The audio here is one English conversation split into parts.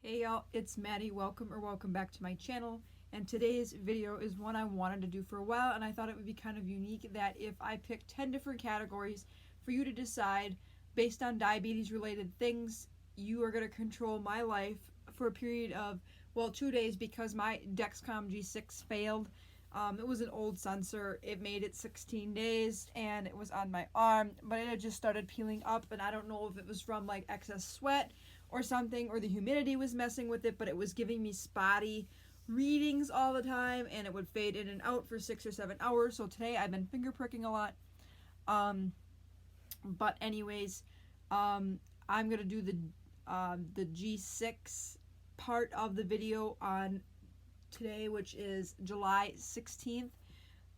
Hey y'all, it's Maddie. Welcome back to my channel. And today's video is one I wanted to do for a while, and I thought it would be kind of unique that if I pick 10 different categories for you to decide based on diabetes related things, you are going to control my life for a period of, well, 2 days, because my Dexcom G6 failed. It was an old sensor. It made it 16 days and it was on my arm, but it had just started peeling up, and I don't know if it was from like excess sweat or something, or the humidity was messing with it, but it was giving me spotty readings all the time, and it would fade in and out for 6 or 7 hours. So today I've been finger pricking a lot. But anyways, I'm gonna do the G6 part of the video on today, which is July 16th.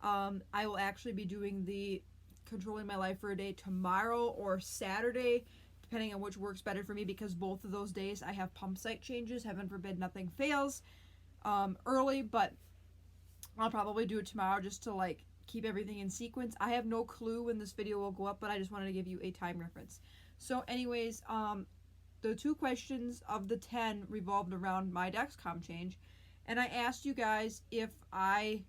I will actually be doing the controlling my life for a day tomorrow or Saturday, depending on which works better for me, because both of those days I have pump site changes. Heaven forbid nothing fails early, but I'll probably do it tomorrow just to like keep everything in sequence. I have no clue when this video will go up, but I just wanted to give you a time reference. So anyways, the 2 questions of the 10 revolved around my Dexcom change, and I asked you guys if I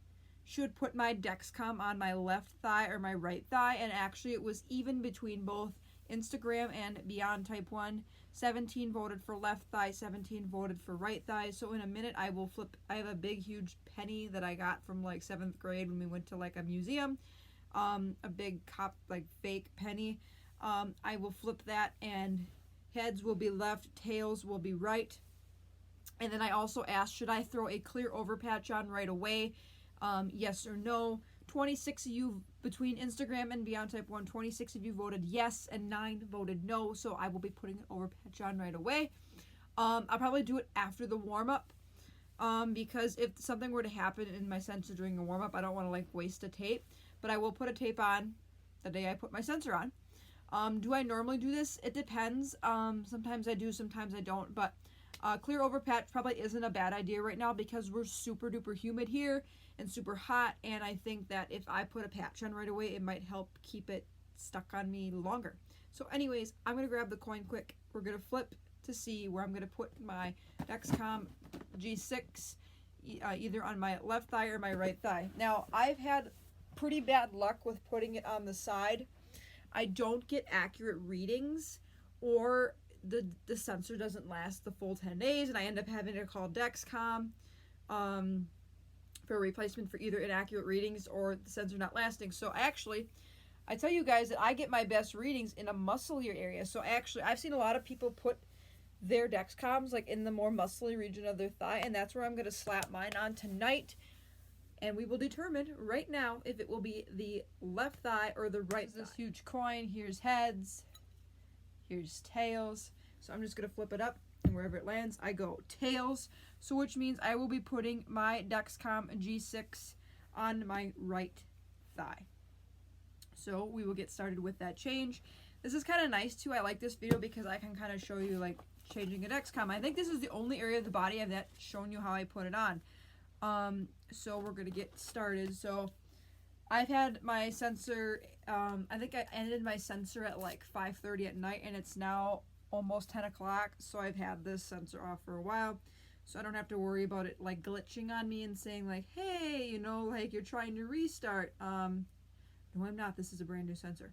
should put my Dexcom on my left thigh or my right thigh, and actually it was even between both Instagram and Beyond Type 1. 17 voted for left thigh, 17 voted for right thigh. So in a minute I will flip. I have a big huge penny that I got from like 7th grade when we went to like a museum, a big like fake penny. I will flip that, and heads will be left, tails will be right. And then I also asked, should I throw a clear over patch on right away? Yes or no. 26 of you between Instagram and Beyond Type 1, 26 of you voted yes and 9 voted no, so I will be putting an over patch on right away. I'll probably do it after the warm-up, because if something were to happen in my sensor during a warm-up, I don't want to like waste a tape, but I will put a tape on the day I put my sensor on. Do I normally do this? It depends. Sometimes I do, sometimes I don't, but clear over patch probably isn't a bad idea right now because we're super duper humid here and super hot, and I think that if I put a patch on right away, it might help keep it stuck on me longer. So anyways, I'm going to grab the coin quick. We're going to flip to see where I'm going to put my Dexcom G6, either on my left thigh or my right thigh. Now, I've had pretty bad luck with putting it on the side. I don't get accurate readings, or the sensor doesn't last the full 10 days, and I end up having to call Dexcom for a replacement for either inaccurate readings or the sensor not lasting. So I tell you guys that I get my best readings in a musclier area. So actually, I've seen a lot of people put their Dexcoms like in the more muscly region of their thigh, and that's where I'm going to slap mine on tonight. And we will determine right now if it will be the left thigh or the right thigh. This huge coin, here's heads, here's tails. So I'm just going to flip it up, and wherever it lands, I go tails. So which means I will be putting my Dexcom G6 on my right thigh. So we will get started with that change. This is kind of nice too. I like this video because I can kind of show you like changing a Dexcom. I think this is the only area of the body I've shown you how I put it on. So we're going to get started. So I've had my sensor, I think I ended my sensor at like 5:30 at night, and it's now almost 10 o'clock. So I've had this sensor off for a while, so I don't have to worry about it like glitching on me and saying like, hey, you know, like you're trying to restart. No, I'm not. This is a brand new sensor.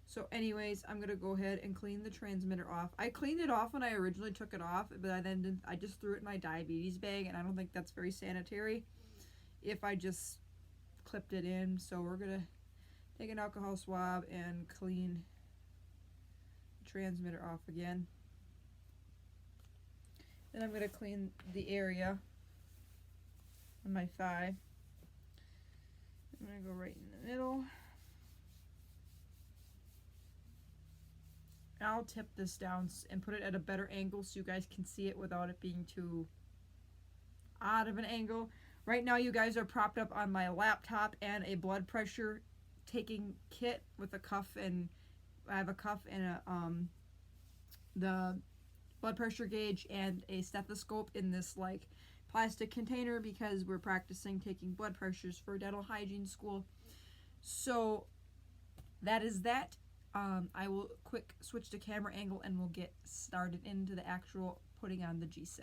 So anyways, I'm going to go ahead and clean the transmitter off. I cleaned it off when I originally took it off, but I just threw it in my diabetes bag, and I don't think that's very sanitary if I just clipped it in. So we're going to take an alcohol swab and clean the transmitter off again. Then I'm going to clean the area on my thigh. I'm going to go right in the middle. I'll tip this down and put it at a better angle so you guys can see it without it being too odd of an angle. Right now you guys are propped up on my laptop and a blood pressure taking kit with a cuff, and I have a cuff and the blood pressure gauge and a stethoscope in this like plastic container because we're practicing taking blood pressures for dental hygiene school. So that is that. I will quick switch to camera angle and we'll get started into the actual putting on the G6.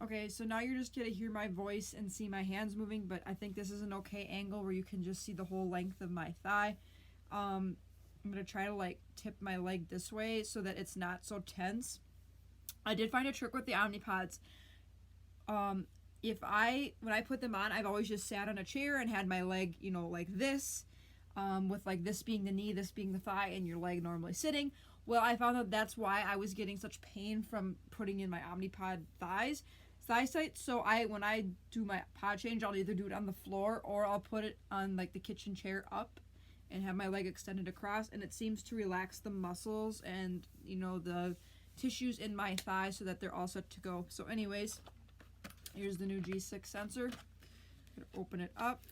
Okay, so now you're just gonna hear my voice and see my hands moving, but I think this is an okay angle where you can just see the whole length of my thigh. I'm gonna try to like tip my leg this way so that it's not so tense. I did find a trick with the Omnipods. When I put them on, I've always just sat on a chair and had my leg, you know, like this, with like this being the knee, this being the thigh, and your leg normally sitting. Well, I found that that's why I was getting such pain from putting in my Omnipod thigh sites. So when I do my pod change, I'll either do it on the floor or I'll put it on like the kitchen chair up and have my leg extended across, and it seems to relax the muscles and, you know, the tissues in my thigh so that they're all set to go. So anyways, here's the new G6 sensor. I'm gonna open it up.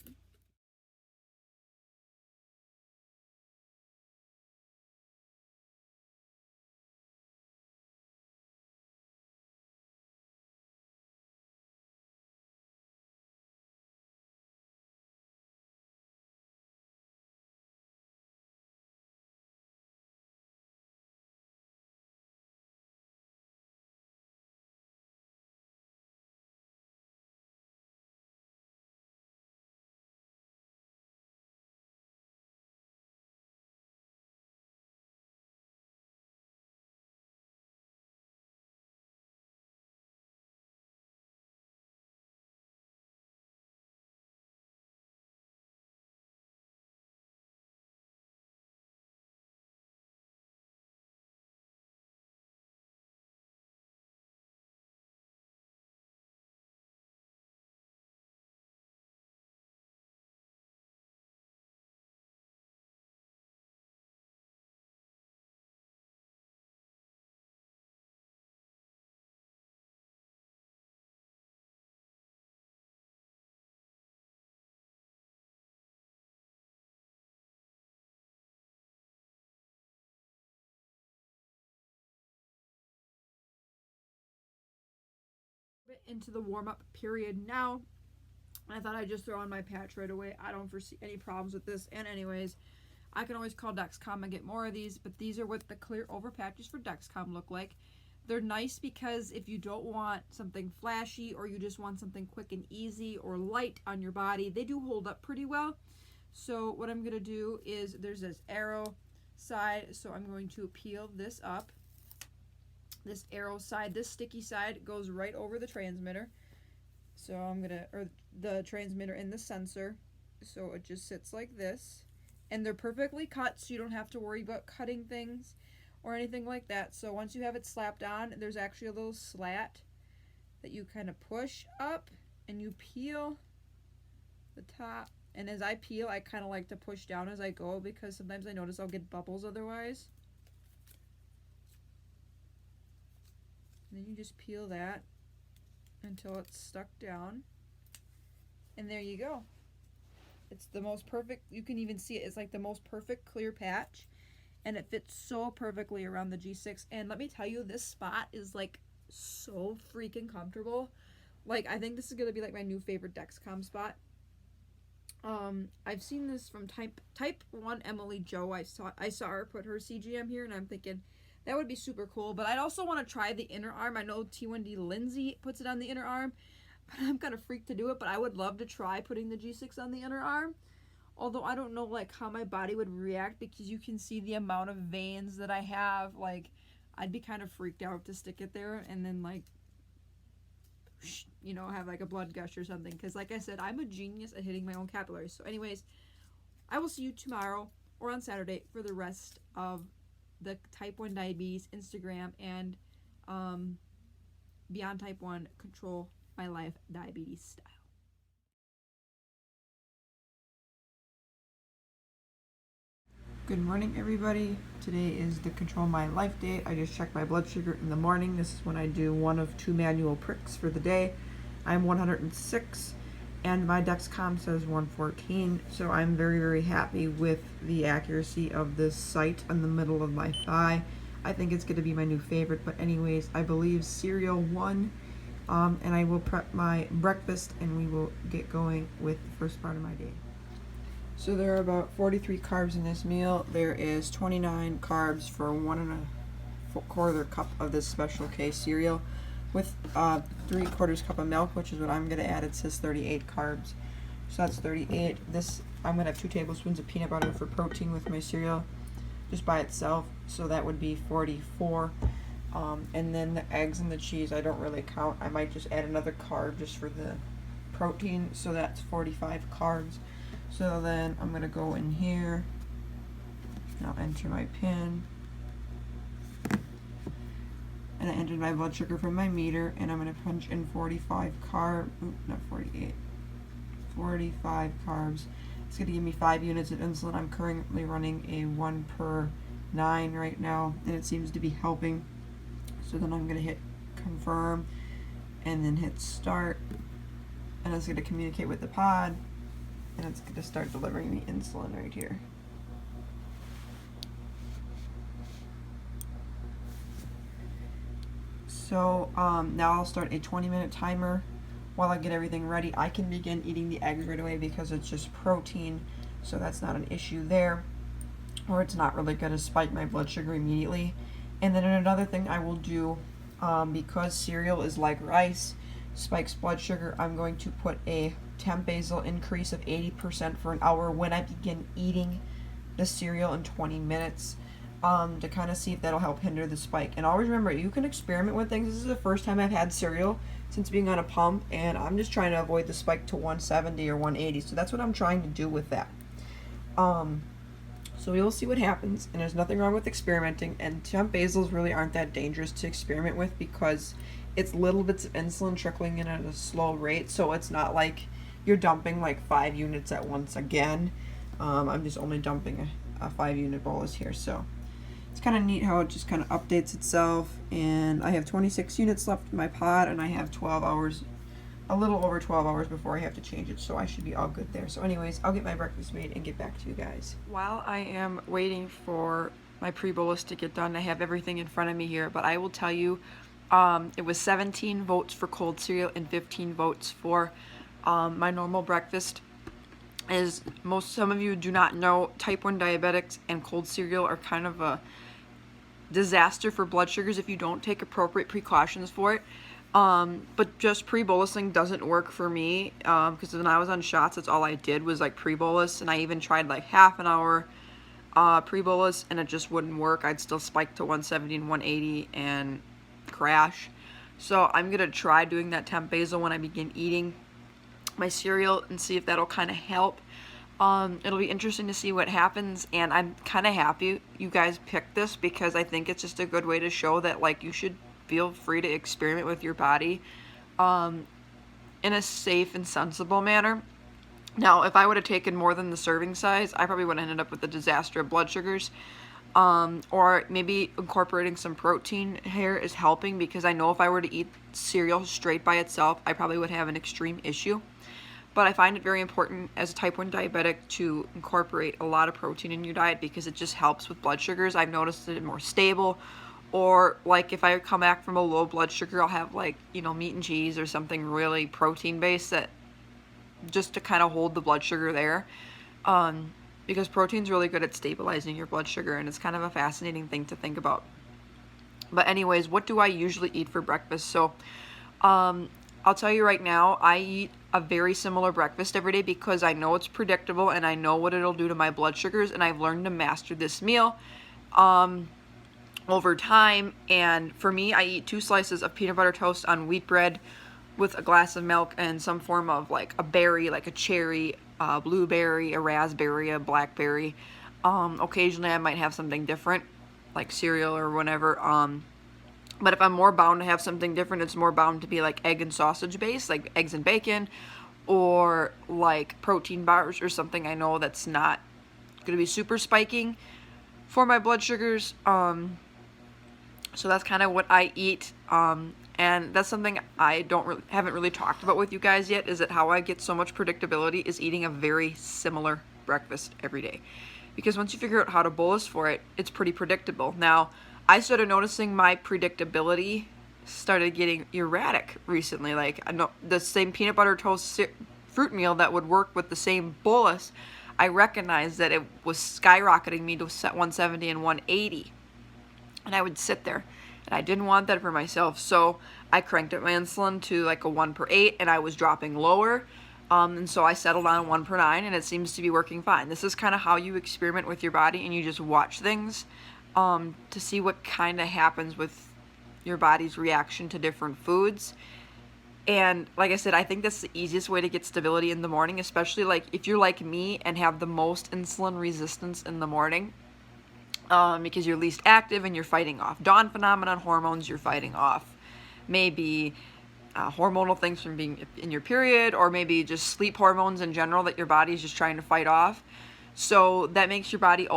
Into the warm-up period now. I thought I'd just throw on my patch right away. I don't foresee any problems with this. And anyways, I can always call Dexcom and get more of these, but these are what the clear over patches for Dexcom look like. They're nice because if you don't want something flashy or you just want something quick and easy or light on your body, they do hold up pretty well. So what I'm gonna do is there's this arrow side, so I'm going to peel this up. This arrow side, this sticky side goes right over the transmitter. So or the transmitter and the sensor. So it just sits like this. And they're perfectly cut, so you don't have to worry about cutting things or anything like that. So once you have it slapped on, there's actually a little slat that you kind of push up and you peel the top. And as I peel, I kind of like to push down as I go because sometimes I notice I'll get bubbles otherwise. And then you just peel that until it's stuck down. And there you go. It's the most perfect, you can even see it, it's like the most perfect clear patch. And it fits so perfectly around the G6. And let me tell you, this spot is like so freaking comfortable. Like, I think this is going to be like my new favorite Dexcom spot. I've seen this from type 1 Emily Joe. I saw her put her CGM here, and I'm thinking, that would be super cool, but I'd also want to try the inner arm. I know T1D Lindsay puts it on the inner arm, but I'm kind of freaked to do it, but I would love to try putting the G6 on the inner arm. Although I don't know like how my body would react because you can see the amount of veins that I have. Like, I'd be kind of freaked out to stick it there and then like, you know, have like a blood gush or something. Because like I said, I'm a genius at hitting my own capillaries. So anyways, I will see you tomorrow or on Saturday for the rest of the type 1 diabetes Instagram and Beyond Type 1 Control My Life Diabetes Style. Good morning, everybody. Today is the Control My Life day. I just checked my blood sugar in the morning. This is when I do one of 2 manual pricks for the day. I'm 106 and my Dexcom says 114, so I'm very, very happy with the accuracy of this site in the middle of my thigh. I think it's going to be my new favorite, but anyways, I believe cereal won, and I will prep my breakfast and we will get going with the first part of my day. So there are about 43 carbs in this meal. There is 29 carbs for 1 1/4 cup of this Special K cereal with 3/4 cup of milk, which is what I'm going to add. It says 38 carbs. So that's 38. This, I'm going to have 2 tablespoons of peanut butter for protein with my cereal just by itself. So that would be 44. And then the eggs and the cheese, I don't really count. I might just add another carb just for the protein. So that's 45 carbs. So then I'm going to go in here. I'll enter my PIN. And I entered my blood sugar from my meter, and I'm going to punch in 45 not 48, 45 carbs. It's going to give me 5 units of insulin. I'm currently running a 1/9 right now, and it seems to be helping. So then I'm going to hit confirm, and then hit start, and it's going to communicate with the pod, and it's going to start delivering me insulin right here. So now I'll start a 20-minute timer while I get everything ready. I can begin eating the eggs right away because it's just protein, so that's not an issue there, or it's not really going to spike my blood sugar immediately. And then another thing I will do, because cereal is like rice, spikes blood sugar, I'm going to put a temp basal increase of 80% for an hour when I begin eating the cereal in 20 minutes. To kind of see if that'll help hinder the spike. And always remember, you can experiment with things. This is the first time I've had cereal since being on a pump, and I'm just trying to avoid the spike to 170 or 180. So that's what I'm trying to do with that. So we will see what happens, and there's nothing wrong with experimenting. And temp basals really aren't that dangerous to experiment with because it's little bits of insulin trickling in at a slow rate. So it's not like you're dumping like 5 units at once again. I'm just only dumping a 5-unit bolus here. So it's kind of neat how it just kind of updates itself, and I have 26 units left in my pod, and I have 12 hours, a little over 12 hours before I have to change it, so I should be all good there. So anyways, I'll get my breakfast made and get back to you guys. While I am waiting for my pre-bolus to get done, I have everything in front of me here, but I will tell you, it was 17 votes for cold cereal and 15 votes for my normal breakfast. As some of you do not know, type 1 diabetics and cold cereal are kind of a disaster for blood sugars if you don't take appropriate precautions for it. But just pre-bolusing doesn't work for me, because when I was on shots, that's all I did was like pre-bolus, and I even tried like half an hour pre-bolus, and it just wouldn't work. I'd still spike to 170 and 180 and crash. So I'm gonna try doing that temp basal when I begin eating my cereal and see if that'll kind of help. It'll be interesting to see what happens, and I'm kind of happy you guys picked this because I think it's just a good way to show that like you should feel free to experiment with your body in a safe and sensible manner. Now, if I would have taken more than the serving size, I probably would have ended up with a disaster of blood sugars. Or maybe incorporating some protein here is helping, because I know if I were to eat cereal straight by itself, I probably would have an extreme issue. But I find it very important as a type 1 diabetic to incorporate a lot of protein in your diet because it just helps with blood sugars. I've noticed it more stable. Or like if I come back from a low blood sugar, I'll have like, meat and cheese or something really protein based, that just to kind of hold the blood sugar there. Because protein's really good at stabilizing your blood sugar, and it's kind of a fascinating thing to think about. But anyways, what do I usually eat for breakfast? So I'll tell you right now, I eat a very similar breakfast every day because I know it's predictable and I know what it'll do to my blood sugars, and I've learned to master this meal over time. And for me, I eat 2 slices of peanut butter toast on wheat bread with a glass of milk and some form of like a berry, like a cherry, a blueberry, a raspberry, a blackberry. Occasionally I might have something different like cereal or whatever. But if I'm more bound to have something different, it's more bound to be like egg and sausage based, like eggs and bacon, or like protein bars or something I know that's not going to be super spiking for my blood sugars. So that's kind of what I eat. And that's something I haven't really talked about with you guys yet, is that how I get so much predictability is eating a very similar breakfast every day. Because once you figure out how to bolus for it, it's pretty predictable. Now, I started noticing my predictability started getting erratic recently. Like, I know the same peanut butter toast fruit meal that would work with the same bolus, I recognized that it was skyrocketing me to 170 and 180. And I would sit there. And I didn't want that for myself. So I cranked up my insulin to like a 1/8, and I was dropping lower. And so I settled on 1/9, and it seems to be working fine. This is kind of how you experiment with your body, and you just watch things to see what kind of happens with your body's reaction to different foods. And like I said, I think that's the easiest way to get stability in the morning, especially like if you're like me and have the most insulin resistance in the morning, because you're least active and you're fighting off dawn phenomenon hormones, you're fighting off maybe hormonal things from being in your period, or maybe just sleep hormones in general that your body is just trying to fight off. So that makes your body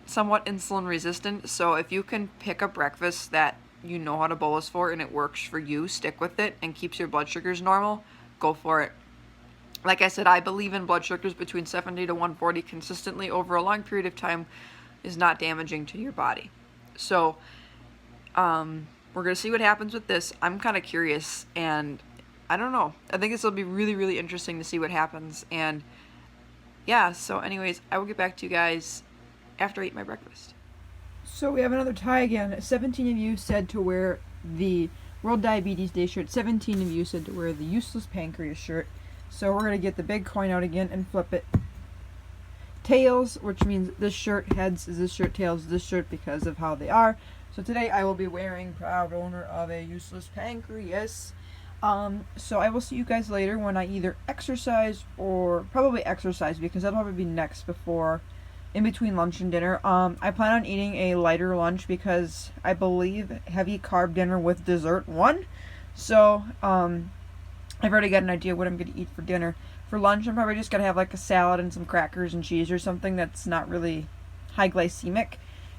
somewhat insulin resistant. So if you can pick a breakfast that you know how to bolus for and it works for you, stick with it and keeps your blood sugars normal, go for it. Like I said, I believe in blood sugars between 70 to 140 consistently over a long period of time is not damaging to your body. So we're going to see what happens with this. I'm kind of curious, and I don't know. I think this will be really, really interesting to see what happens. And yeah, so anyways, I will get back to you guys after I eat my breakfast. So we have another tie again. 17 of you said to wear the World Diabetes Day shirt. 17 of you said to wear the Useless Pancreas shirt. So we're going to get the big coin out again and flip it. Tails, which means this shirt. Heads is this shirt. Tails is this shirt because of how they are. So today I will be wearing proud owner of a Useless Pancreas. So I will see you guys later when I either exercise, or probably exercise because that'll probably be next before, in between lunch and dinner. I plan on eating a lighter lunch because I believe heavy carb dinner with dessert won. So I've already got an idea what I'm going to eat for dinner. For lunch, I'm probably just going to have like a salad and some crackers and cheese or something that's not really high glycemic.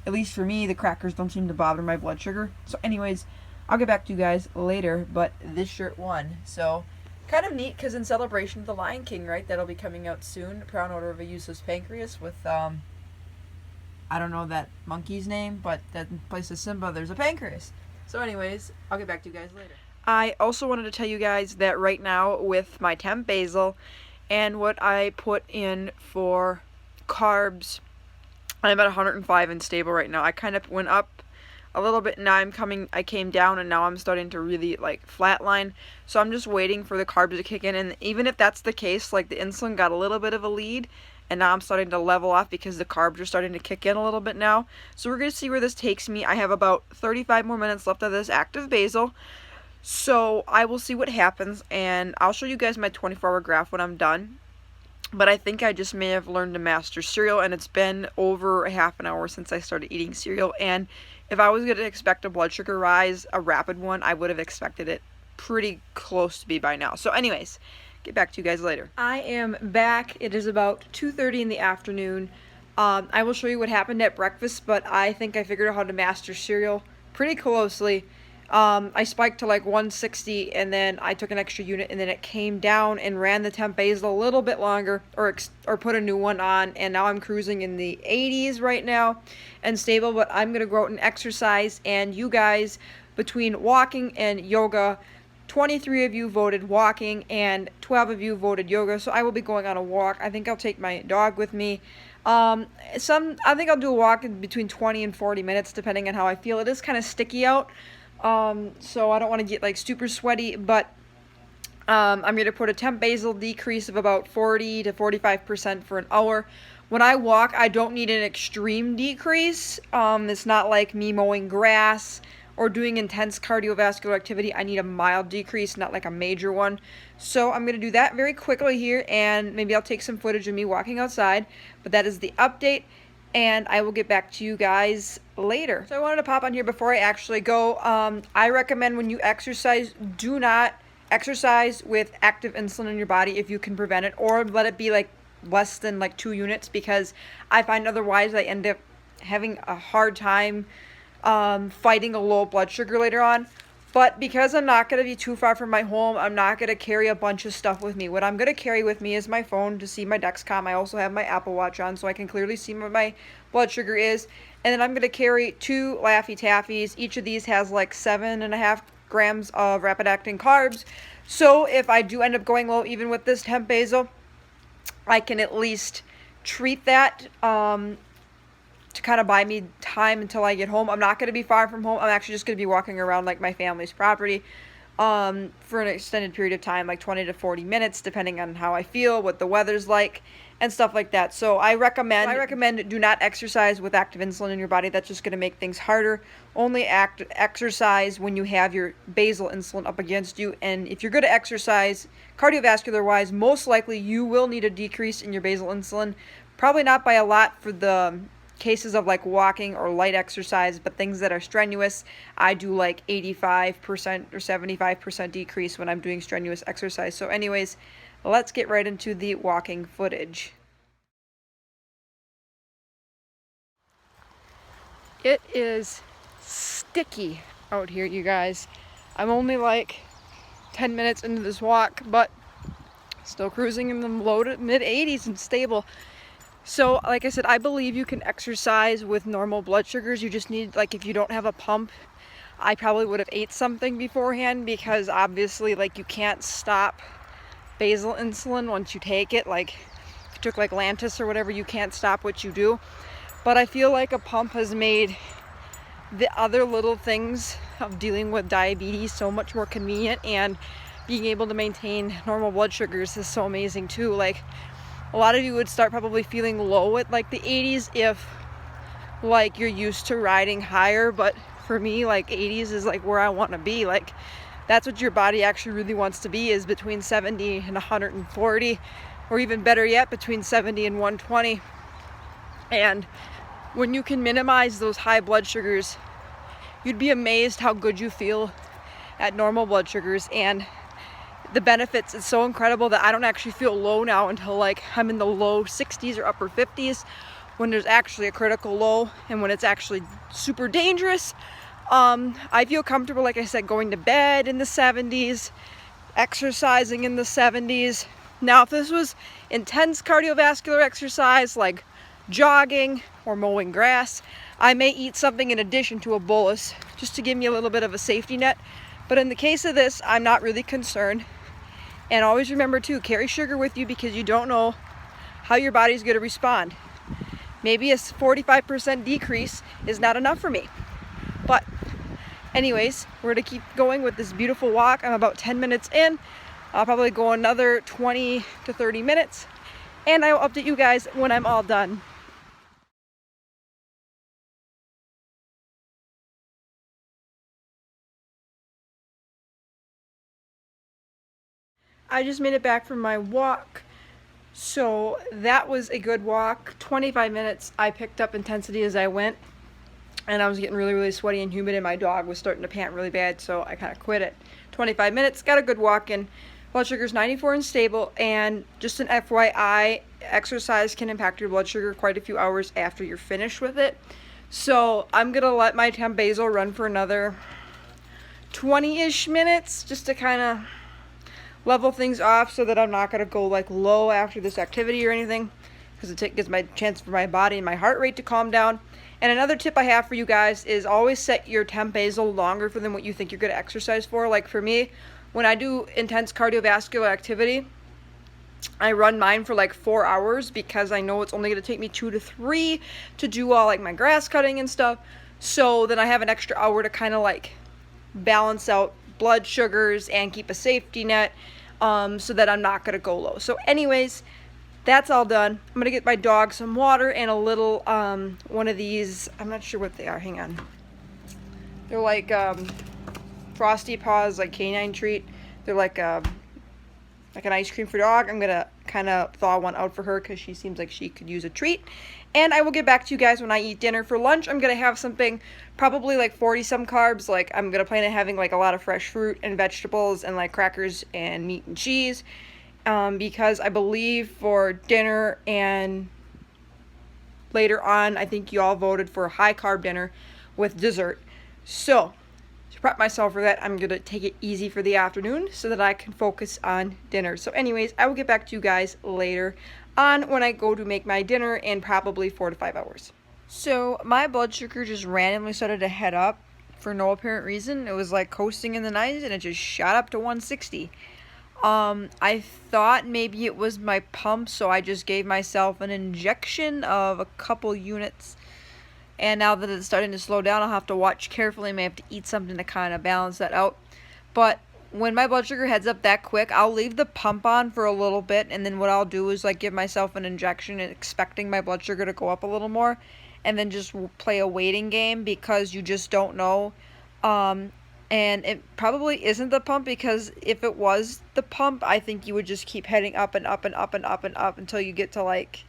At least for me, the crackers don't seem to bother my blood sugar. So anyways, I'll get back to you guys later, but this shirt won. So kind of neat because in celebration of the Lion King, right? That'll be coming out soon. Proud owner of a Useless Pancreas with, I don't know that monkey's name, but that in place of Simba, there's a pancreas. So anyways, I'll get back to you guys later. I also wanted to tell you guys that right now with my temp basil and what I put in for carbs, I'm at 105 and stable right now. I kind of went up a little bit, now I came down, and now I'm starting to really like flatline. So I'm just waiting for the carbs to kick in, and even if that's the case, like the insulin got a little bit of a lead, and now I'm starting to level off because the carbs are starting to kick in a little bit now. So we're going to see where this takes me. I have about 35 more minutes left of this active basil. So I will see what happens, and I'll show you guys my 24-hour graph when I'm done. But I think I just may have learned to master cereal, and it's been over a half an hour since I started eating cereal. And if I was going to expect a blood sugar rise, a rapid one, I would have expected it pretty close to be by now. So anyways, get back to you guys later. I am back. It is about 2:30 in the afternoon. I will show you what happened at breakfast, but I think I figured out how to master cereal pretty closely. I spiked to like 160, and then I took an extra unit, and then it came down and ran the temp basil a little bit longer, or put a new one on, and now I'm cruising in the 80s right now and stable. But I'm gonna go out and exercise, and you guys, between walking and yoga, 23 of you voted walking and 12 of you voted yoga, so I will be going on a walk. I think I'll take my dog with me. I think I'll do a walk in between 20 and 40 minutes depending on how I feel. It is kind of sticky out, so I don't want to get like super sweaty, but I'm going to put a temp basil decrease of about 40 to 45% for an hour. When I walk, I don't need an extreme decrease. It's not like me mowing grass or doing intense cardiovascular activity. I need a mild decrease, not like a major one. So I'm going to do that very quickly here, and maybe I'll take some footage of me walking outside. But that is the update, and I will get back to you guys later. So I wanted to pop on here before I actually go. I recommend when you exercise, do not exercise with active insulin in your body if you can prevent it, or let it be like less than like 2 units, because I find otherwise I end up having a hard time fighting a low blood sugar later on. But because I'm not going to be too far from my home, I'm not going to carry a bunch of stuff with me. What I'm going to carry with me is my phone to see my Dexcom. I also have my Apple Watch on so I can clearly see what my blood sugar is. And then I'm going to carry 2 Laffy Taffies. Each of these has like 7.5 grams of rapid acting carbs. So if I do end up going low even with this temp basil, I can at least treat that to kind of buy me time until I get home. I'm not going to be far from home. I'm actually just going to be walking around like my family's property for an extended period of time, like 20 to 40 minutes, depending on how I feel, what the weather's like, and stuff like that. So I recommend do not exercise with active insulin in your body. That's just going to make things harder. Only exercise when you have your basal insulin up against you. And if you're going to exercise cardiovascular wise, most likely you will need a decrease in your basal insulin. Probably not by a lot for the cases of like walking or light exercise, but things that are strenuous, I do like 85% or 75% decrease when I'm doing strenuous exercise. So anyways, let's get right into the walking footage. It is sticky out here, you guys. I'm only like 10 minutes into this walk, but still cruising in the low to mid 80s and stable. So like I said, I believe you can exercise with normal blood sugars. You just need, like, if you don't have a pump, I probably would have ate something beforehand, because obviously like you can't stop basal insulin once you take it. Like if you took like Lantus or whatever, you can't stop what you do. But I feel like a pump has made the other little things of dealing with diabetes so much more convenient, and being able to maintain normal blood sugars is so amazing too. Like a lot of you would start probably feeling low at like the 80s if like you're used to riding higher, but for me like 80s is like where I want to be. Like that's what your body actually really wants to be, is between 70 and 140, or even better yet, between 70 and 120. And when you can minimize those high blood sugars, you'd be amazed how good you feel at normal blood sugars. And the benefits is so incredible that I don't actually feel low now until like I'm in the low 60s or upper 50s, when there's actually a critical low and when it's actually super dangerous. I feel comfortable, like I said, going to bed in the 70s, exercising in the 70s. Now if this was intense cardiovascular exercise like jogging or mowing grass, I may eat something in addition to a bolus just to give me a little bit of a safety net. But in the case of this, I'm not really concerned. And always remember to carry sugar with you, because you don't know how your body's going to respond. Maybe a 45% decrease is not enough for me. But anyways, we're going to keep going with this beautiful walk. I'm about 10 minutes in. I'll probably go another 20 to 30 minutes. And I will update you guys when I'm all done. I just made it back from my walk, so that was a good walk. 25 minutes. I picked up intensity as I went, and I was getting really sweaty and humid, and my dog was starting to pant really bad, so I kind of quit at 25 minutes. Got a good walk in. Blood sugar's 94 and stable, and just an FYI, exercise can impact your blood sugar quite a few hours after you're finished with it. So I'm gonna let my temp basal run for another 20-ish minutes just to kind of level things off, so that I'm not going to go like low after this activity or anything, because it gives my chance for my body and my heart rate to calm down. And another tip I have for you guys is always set your temp basal longer than what you think you're going to exercise for. Like for me, when I do intense cardiovascular activity, I run mine for like 4 hours, because I know it's only going to take me 2 to 3 to do all like my grass cutting and stuff. So then I have an extra hour to kind of like balance out blood sugars and keep a safety net, so that I'm not gonna go low. So anyways, that's all done. I'm gonna get my dog some water and a little one of these, I'm not sure what they are, hang on, they're like Frosty Paws, like canine treat. They're like an ice cream for dog. I'm gonna kind of thaw one out for her, because she seems like she could use a treat. And I will get back to you guys when I eat dinner. For lunch, I'm gonna have something probably like 40 some carbs. Like I'm gonna plan on having like a lot of fresh fruit and vegetables and like crackers and meat and cheese, because I believe for dinner and later on, I think you all voted for a high carb dinner with dessert. So to prep myself for that, I'm gonna take it easy for the afternoon so that I can focus on dinner. So anyways, I will get back to you guys later on when I go to make my dinner in probably 4 to 5 hours. So my blood sugar just randomly started to head up for no apparent reason. It was like coasting in the 90s, and it just shot up to 160. I thought maybe it was my pump, so I just gave myself an injection of a couple units. And now that it's starting to slow down, I'll have to watch carefully. I may have to eat something to kind of balance that out. But when my blood sugar heads up that quick, I'll leave the pump on for a little bit, and then what I'll do is like give myself an injection expecting my blood sugar to go up a little more, and then just play a waiting game because you just don't know. And it probably isn't the pump, because if it was the pump, I think you would just keep heading up and up and up and up and up until you get to like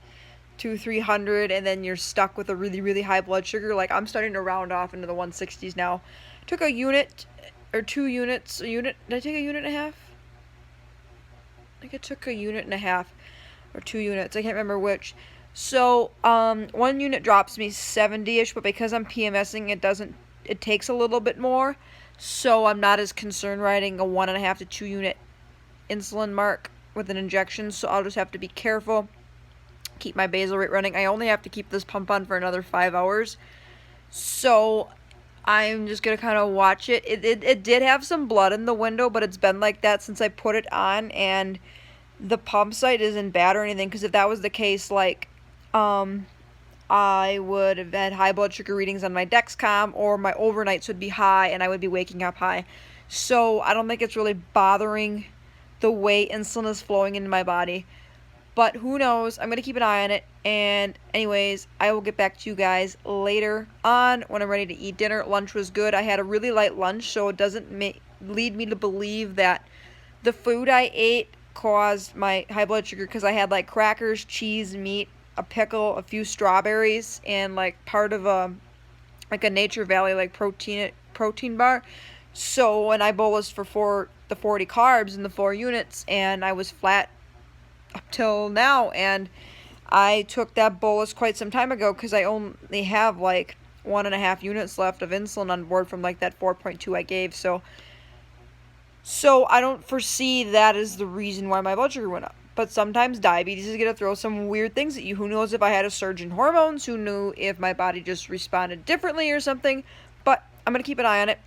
200-300, and then you're stuck with a really, really high blood sugar. Like, I'm starting to round off into the 160s now. Took a unit or 2 units. Did I take a unit and a half? I think I took a unit and a half or 2 units. I can't remember which. So, 1 unit drops me 70-ish, but because I'm PMSing, it takes a little bit more. So I'm not as concerned riding a 1.5 to 2 unit insulin mark with an injection. So I'll just have to be careful, keep my basal rate running. I only have to keep this pump on for another 5 hours. So I'm just going to kind of watch it. It did have some blood in the window, but it's been like that since I put it on, and the pump site isn't bad or anything, because if that was the case, like, I would have had high blood sugar readings on my Dexcom, or my overnights would be high and I would be waking up high. So I don't think it's really bothering the way insulin is flowing into my body. But who knows? I'm going to keep an eye on it. And anyways, I will get back to you guys later on when I'm ready to eat dinner. Lunch was good. I had a really light lunch, so it doesn't lead me to believe that the food I ate caused my high blood sugar, because I had like crackers, cheese, meat, a pickle, a few strawberries, and like part of a Nature Valley like protein bar. So when I bolused for the 40 carbs in the 4 units, and I was flat up till now, and I took that bolus quite some time ago because I only have like 1.5 units left of insulin on board from like that 4.2 I gave. So I don't foresee that as the reason why my blood sugar went up. But sometimes diabetes is going to throw some weird things at you. Who knows if I had a surge in hormones? Who knew if my body just responded differently or something? But I'm going to keep an eye on it.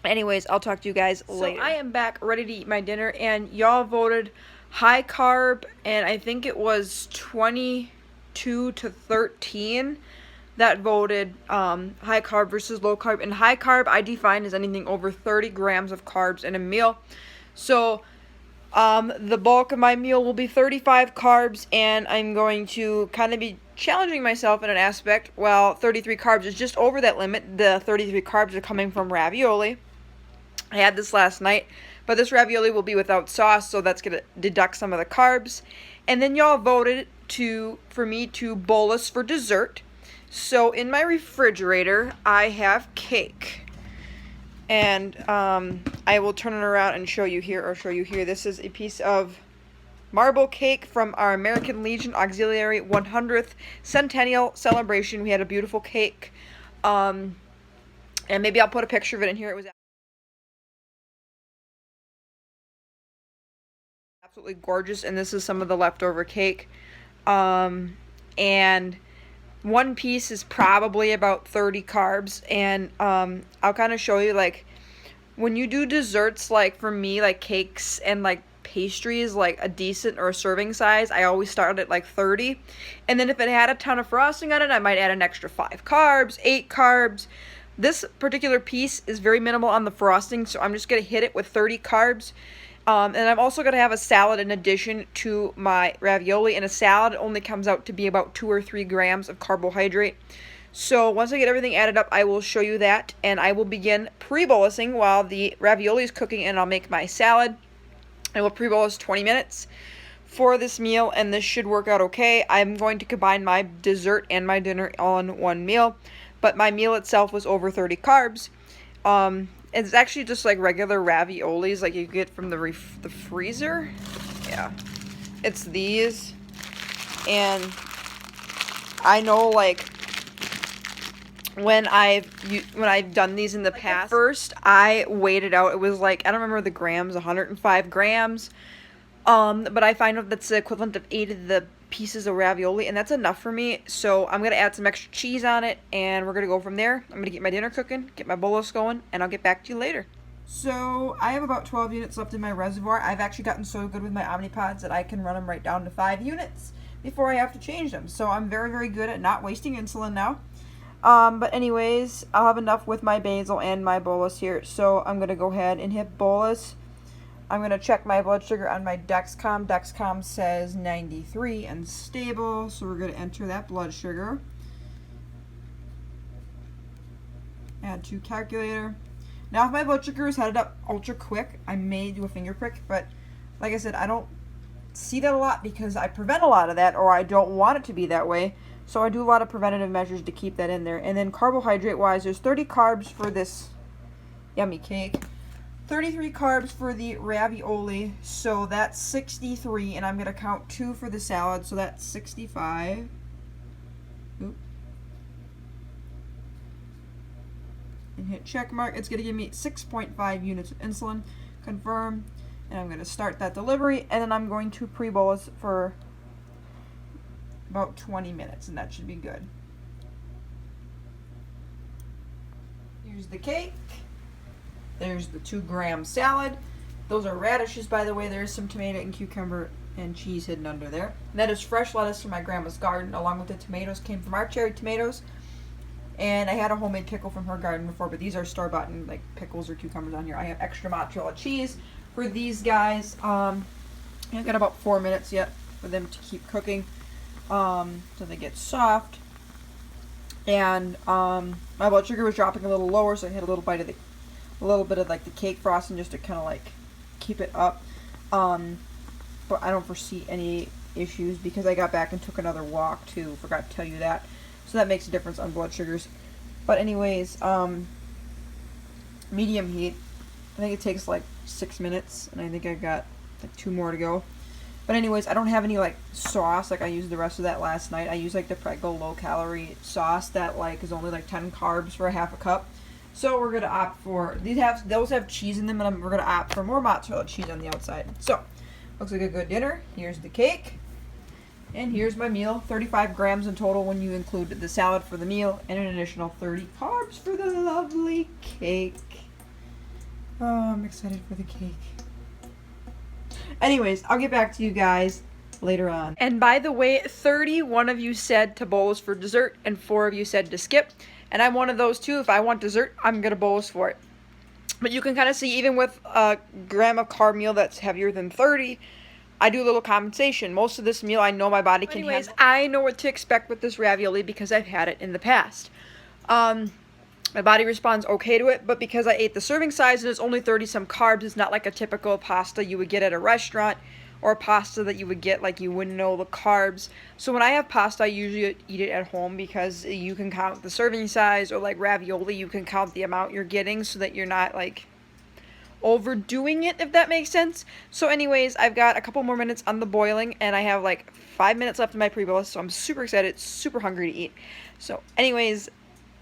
Anyways, I'll talk to you guys later. So I am back ready to eat my dinner, and y'all voted high carb, and I think it was 22 to 13 that voted high carb versus low carb. And high carb I define as anything over 30 grams of carbs in a meal. So the bulk of my meal will be 35 carbs, and I'm going to kind of be challenging myself in an aspect. Well, 33 carbs is just over that limit. The 33 carbs are coming from ravioli. I had this last night, but this ravioli will be without sauce, so that's going to deduct some of the carbs. And then y'all voted for me to bolus for dessert. So in my refrigerator, I have cake. And I will turn it around and show you here, This is a piece of marble cake from our American Legion Auxiliary 100th Centennial Celebration. We had a beautiful cake. And maybe I'll put a picture of it in here. It was absolutely gorgeous. And this is some of the leftover cake. And one piece is probably about 30 carbs, and I'll kind of show you, like, when you do desserts, like for me, like cakes and like pastries, like a decent or a serving size, I always start at like 30, and then if it had a ton of frosting on it, I might add an extra 5 carbs, 8 carbs. This particular piece is very minimal on the frosting, so I'm just going to hit it with 30 carbs. And I'm also going to have a salad in addition to my ravioli, and a salad only comes out to be about 2 or 3 grams of carbohydrate. So once I get everything added up, I will show you that, and I will begin pre-bolusing while the ravioli is cooking, and I'll make my salad. I will pre-bolus 20 minutes for this meal, and this should work out okay. I'm going to combine my dessert and my dinner all in one meal, but my meal itself was over 30 carbs. It's actually just like regular raviolis like you get from the freezer. Yeah, it's these. And I know, like, when I've done these in the past, first I weighed it out. It was like, I don't remember the grams, 105 grams. But I find out that's the equivalent of 8 of the pieces of ravioli, and that's enough for me. So I'm gonna add some extra cheese on it, and we're gonna go from there. I'm gonna get my dinner cooking, get my bolus going, and I'll get back to you later. So I have about 12 units left in my reservoir. I've actually gotten so good with my Omnipods that I can run them right down to 5 units before I have to change them. So I'm very, very good at not wasting insulin now. But anyways, I'll have enough with my basal and my bolus here. So I'm going to go ahead and hit bolus. I'm going to check my blood sugar on my Dexcom. Dexcom says 93 and stable. So we're going to enter that blood sugar. Add to calculator. Now if my blood sugar is headed up ultra quick, I may do a finger prick. But like I said, I don't see that a lot because I prevent a lot of that, or I don't want it to be that way. So I do a lot of preventative measures to keep that in there. And then carbohydrate wise, there's 30 carbs for this yummy cake, 33 carbs for the ravioli, so that's 63, and I'm going to count 2 for the salad, so that's 65. Oop. And hit check mark. It's going to give me 6.5 units of insulin. Confirm. And I'm going to start that delivery, and then I'm going to pre-bolus for about 20 minutes, and that should be good. Here's the cake. There's the 2-gram salad. Those are radishes, by the way. There's some tomato and cucumber and cheese hidden under there. And that is fresh lettuce from my grandma's garden, along with the tomatoes. Came from our cherry tomatoes. And I had a homemade pickle from her garden before, but these are store-bought like pickles or cucumbers on here. I have extra mozzarella cheese for these guys. I've got about 4 minutes yet for them to keep cooking, so they get soft. And my blood sugar was dropping a little lower, so I had a little bit of like the cake frosting just to kind of like keep it up. But I don't foresee any issues because I got back and took another walk too. Forgot to tell you that. So that makes a difference on blood sugars. But anyways, medium heat. I think it takes like 6 minutes, and I think I got like 2 more to go. But anyways, I don't have any like sauce like I used the rest of that last night. I use like the Prego low-calorie sauce that like is only like 10 carbs for a half a cup. So we're gonna opt for those have cheese in them, and we're gonna opt for more mozzarella cheese on the outside. So looks like a good dinner. Here's the cake. And here's my meal, 35 grams in total when you include the salad for the meal and an additional 30 carbs for the lovely cake. Oh, I'm excited for the cake. Anyways, I'll get back to you guys later on. And by the way, 31 of you said to bolus for dessert and 4 of you said to skip. And I'm one of those too. If I want dessert, I'm going to bolus for it. But you can kind of see even with a gram of carb meal that's heavier than 30, I do a little compensation. Most of this meal I know my body can handle. I know what to expect with this ravioli because I've had it in the past. My body responds okay to it, but because I ate the serving size and it's only 30 some carbs, it's not like a typical pasta you would get at a restaurant or a pasta that you would get like you wouldn't know the carbs. So when I have pasta, I usually eat it at home because you can count the serving size, or like ravioli, you can count the amount you're getting so that you're not like overdoing it, if that makes sense. So anyways, I've got a couple more minutes on the boiling, and I have like 5 minutes left in my pre-bolus, so I'm super excited, super hungry to eat. So anyways,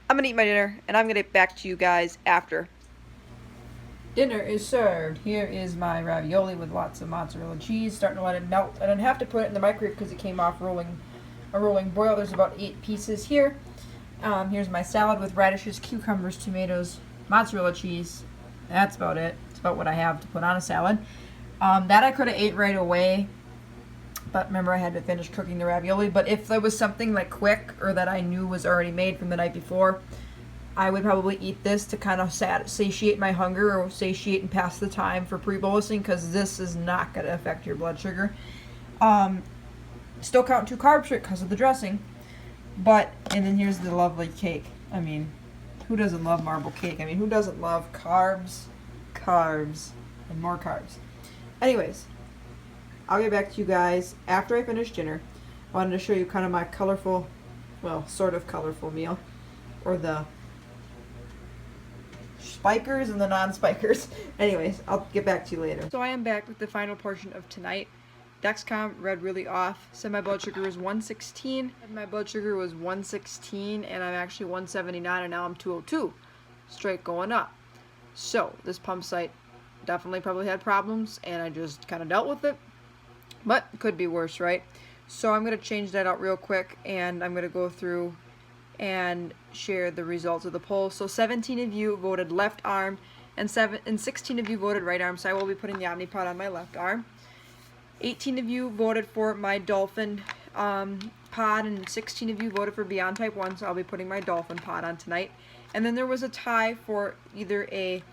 I'm gonna eat my dinner, and I'm gonna get back to you guys after. Dinner is served. Here is my ravioli with lots of mozzarella cheese. Starting to let it melt. I didn't have to put it in the microwave because it came off a rolling boil. There's about 8 pieces here. Here's my salad with radishes, cucumbers, tomatoes, mozzarella cheese. That's about it. It's about what I have to put on a salad. That I could have ate right away, but remember I had to finish cooking the ravioli. But if there was something like quick or that I knew was already made from the night before, I would probably eat this to kind of satiate my hunger or satiate and pass the time for pre-bolusing, because this is not going to affect your blood sugar. Still count 2 carbs because of the dressing. And then here's the lovely cake. I mean, who doesn't love marble cake? I mean, who doesn't love carbs, and more carbs? Anyways, I'll get back to you guys after I finish dinner. I wanted to show you kind of my colorful, well, sort of colorful meal, or the spikers and the non-spikers. Anyways, I'll get back to you later. So I am back with the final portion of tonight. Dexcom read really off. Said my blood sugar was 116. My blood sugar was 116, and I'm actually 179, and now I'm 202. Straight going up. So this pump site definitely probably had problems, and I just kind of dealt with it. But it could be worse, right? So I'm going to change that out real quick, and I'm going to go through and share the results of the poll. So 17 of you voted left arm, and 16 of you voted right arm, so I will be putting the Omnipod on my left arm. 18 of you voted for my Dolphin pod, and 16 of you voted for Beyond Type 1, so I'll be putting my Dolphin pod on tonight. And then there was a tie for either a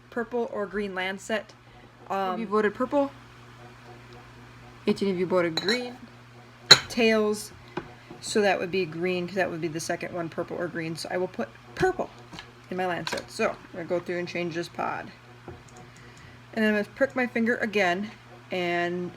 purple or green Lancet. You voted purple. 18 of you voted green. Tails, so that would be green, because that would be the second one, purple or green. So I will put purple in my Lancet. So I'm going to go through and change this pod. And I'm going to prick my finger again, and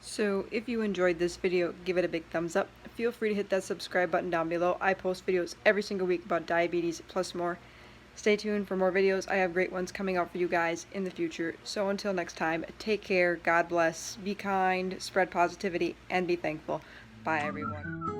so if you enjoyed this video, give it a big thumbs up. Feel free to hit that subscribe button down below. I post videos every single week about diabetes plus more. Stay tuned for more videos. I have great ones coming out for you guys in the future. So until next time, take care, God bless, be kind, spread positivity, and be thankful. Bye everyone.